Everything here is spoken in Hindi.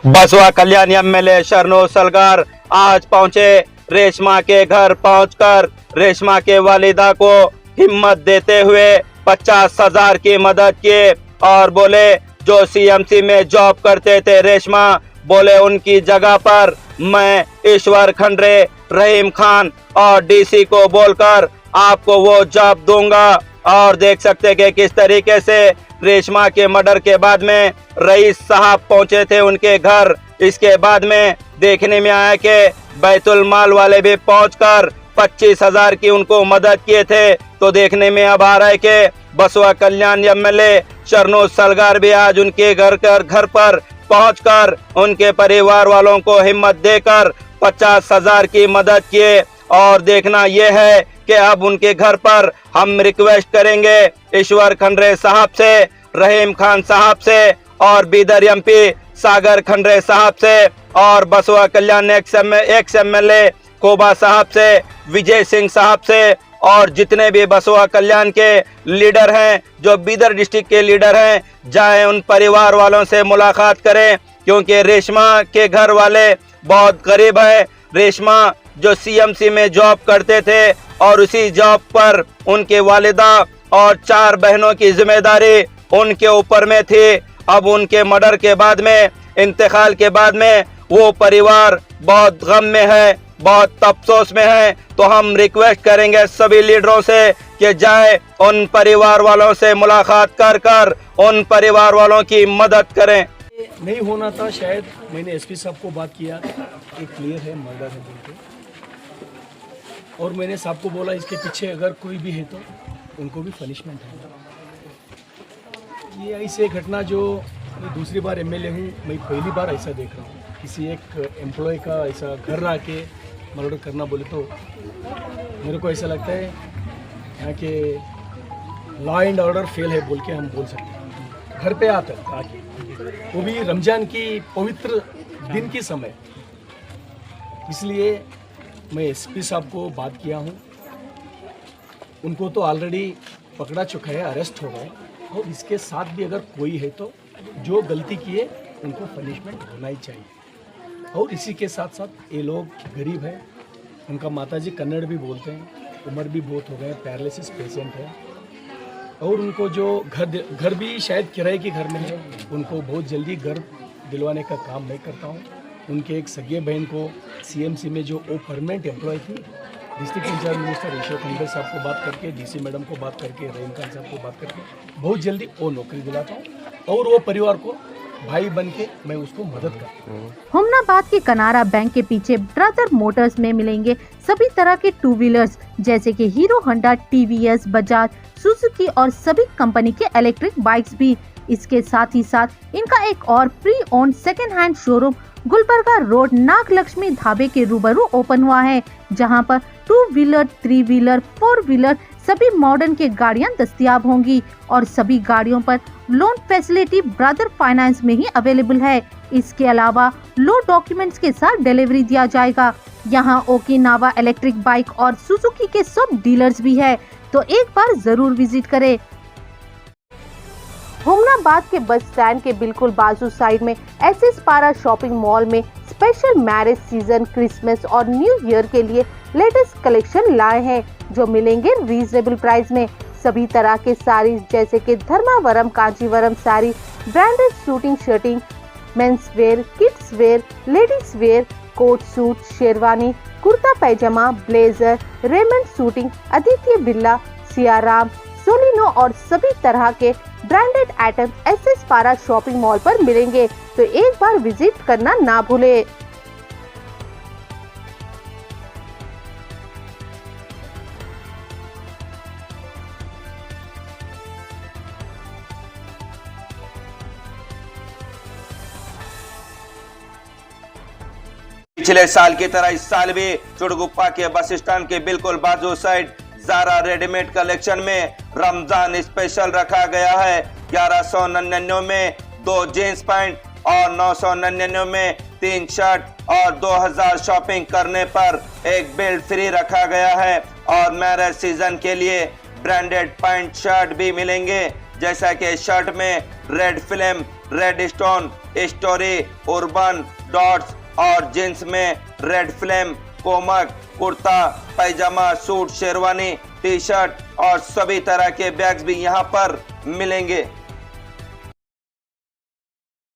बसवा कल्याण एमएलए शरणू सलगार आज पहुंचे। रेशमा के घर पहुंचकर रेशमा के वालिदा को हिम्मत देते हुए 50,000 की मदद की और बोले जो सीएमसी में जॉब करते थे रेशमा, बोले उनकी जगह पर मैं ईश्वर खंडरे, रहीम खान और डीसी को बोलकर आपको वो जॉब दूंगा। और देख सकते कि किस तरीके से रेशमा के मर्डर के बाद में रईस साहब पहुंचे थे उनके घर। इसके बाद में देखने में आया कि बैतुल माल वाले भी पहुंचकर 25,000 की उनको मदद किए थे। तो देखने में अब आ रहा है कि बसवा कल्याण एमएलए शरणू सलगार भी आज उनके घर पर पहुंचकर उनके परिवार वालों को हिम्मत देकर 50,000 की मदद किए। और देखना यह है कि अब उनके घर पर हम रिक्वेस्ट करेंगे ईश्वर खंडरे साहब से, रहीम खान साहब से और बीदर एमपी सागर खंडरे साहब से और बसवा कल्याण एक्स एमएलए कोबा साहब से, विजय सिंह साहब से और जितने भी बसवा कल्याण के लीडर हैं, जो बीदर डिस्ट्रिक्ट के लीडर हैं, जाएं उन परिवार वालों से मुलाकात करें। क्योंकि रेशमा के घर वाले बहुत गरीब है। रेशमा जो सीएमसी में जॉब करते थे और उसी जॉब पर उनके वालिदा और 4 बहनों की जिम्मेदारी उनके ऊपर में थी। अब उनके मर्डर के बाद में, इंतकाल के बाद में वो परिवार बहुत गम में है, बहुत अफसोस में है। तो हम रिक्वेस्ट करेंगे सभी लीडरों से कि जाए उन परिवार वालों से मुलाकात कर उन परिवार वालों की मदद करें। नहीं होना था शायद। मैंने एसपी साहब को बात किया, एक क्लियर है मर्डर है बोल के, और मैंने साहब को बोला इसके पीछे अगर कोई भी है तो उनको भी पनिशमेंट है। ये ऐसे घटना जो मैं दूसरी बार एमएलए हूँ, मैं पहली बार ऐसा देख रहा हूँ। किसी एक एम्प्लॉय का ऐसा घर रह के मर्डर करना बोले तो मेरे को ऐसा लगता है यहाँ के लॉ एंड ऑर्डर फेल है बोल के हम बोल सकते हैं। घर पे आकर आके, वो भी रमजान की पवित्र दिन की समय, इसलिए मैं एसपी साहब को बात किया हूँ। उनको तो ऑलरेडी पकड़ा चुका है, अरेस्ट हो गए, और इसके साथ भी अगर कोई है तो जो गलती किए उनको पनिशमेंट होना ही चाहिए। और इसी के साथ साथ ये लोग गरीब हैं, उनका माताजी कन्नड़ भी बोलते हैं, उम्र भी बहुत हो गए, पैरालिसिस पेशेंट है, और उनको जो घर भी शायद किराए के घर में है, उनको बहुत जल्दी घर दिलवाने का काम मैं करता हूँ। उनके एक सगे बहन को सीएमसी में जो वो परमानेंट एम्प्लॉय थी, डिस्ट्रिक्ट इंचार्ज मिनिस्टर ईश्वर खंडरे साहब को बात करके, डीसी मैडम को बात करके, रहीम खान साहब को बात करके बहुत जल्दी वो नौकरी दिलाता हूँ और वो परिवार को भाई बन के मैं उसको मदद करता हूँ। हुमनाबाद के कनारा बैंक के पीछे ब्रदर मोटर्स में मिलेंगे सभी तरह के 2 व्हीलर्स जैसे कि hero Honda, TVS, Bajaj, Suzuki और सभी कंपनी के इलेक्ट्रिक बाइक्स भी। इसके साथ ही साथ इनका एक और pre owned second hand showroom Gulbarga road Nagalakshmi ढाबे के रूबरू ओपन हुआ है, जहां पर 2 व्हीलर, 3 व्हीलर, 4 व्हीलर सभी मॉडर्न के गाड़ियां दस्तियाब होंगी और सभी गाड़ियों पर लोन फैसिलिटी ब्रदर फाइनेंस में ही अवेलेबल है। इसके अलावा लो डॉक्यूमेंट्स के साथ डिलीवरी दिया जाएगा। यहाँ ओकिनावा इलेक्ट्रिक बाइक और सुजुकी के सब डीलर्स भी है, तो एक बार जरूर विजिट करें। हुमनाबाद के बस स्टैंड के बिल्कुल बाजू साइड में एसएस पारा शॉपिंग मॉल में स्पेशल मैरिज सीजन, क्रिसमस और न्यू ईयर के लिए लेटेस्ट कलेक्शन लाए हैं, जो मिलेंगे रीजनेबल प्राइस में। सभी तरह के साड़ीज जैसे कि Dharmavaram, Kanchivaram sari, branded shooting shirting, men's wear, kids wear, ladies wear, coat suit, sherwani, kurta pyjama, blazer, Raymond shooting, Aditya Birla, Siyaram, Solino और सभी तरह के branded item SS Para shopping mall पर मिलेंगे, तो एक बार विजिट करना ना भूले। पिछले साल की तरह इस साल भी चुड़गुप्पा के बस स्टैंड के बिल्कुल बाजू साइड ज़ारा रेडीमेड कलेक्शन में रमजान स्पेशल रखा गया है। 1199 में 2 जींस पैंट और 999 में 3 शर्ट और 2000 शॉपिंग करने पर एक बेल्ट फ्री रखा गया है। और मैरिज सीजन के लिए ब्रांडेड पैंट शर्ट भी मिलेंगे, जैसा कि शर्ट में red film, red stone, story, urban, dots और जींस में रेड फिल्म, कोमक, कुर्ता, पैजामा, सूट, शेरवानी, टी शर्ट और सभी तरह के बैग्स भी यहाँ पर मिलेंगे।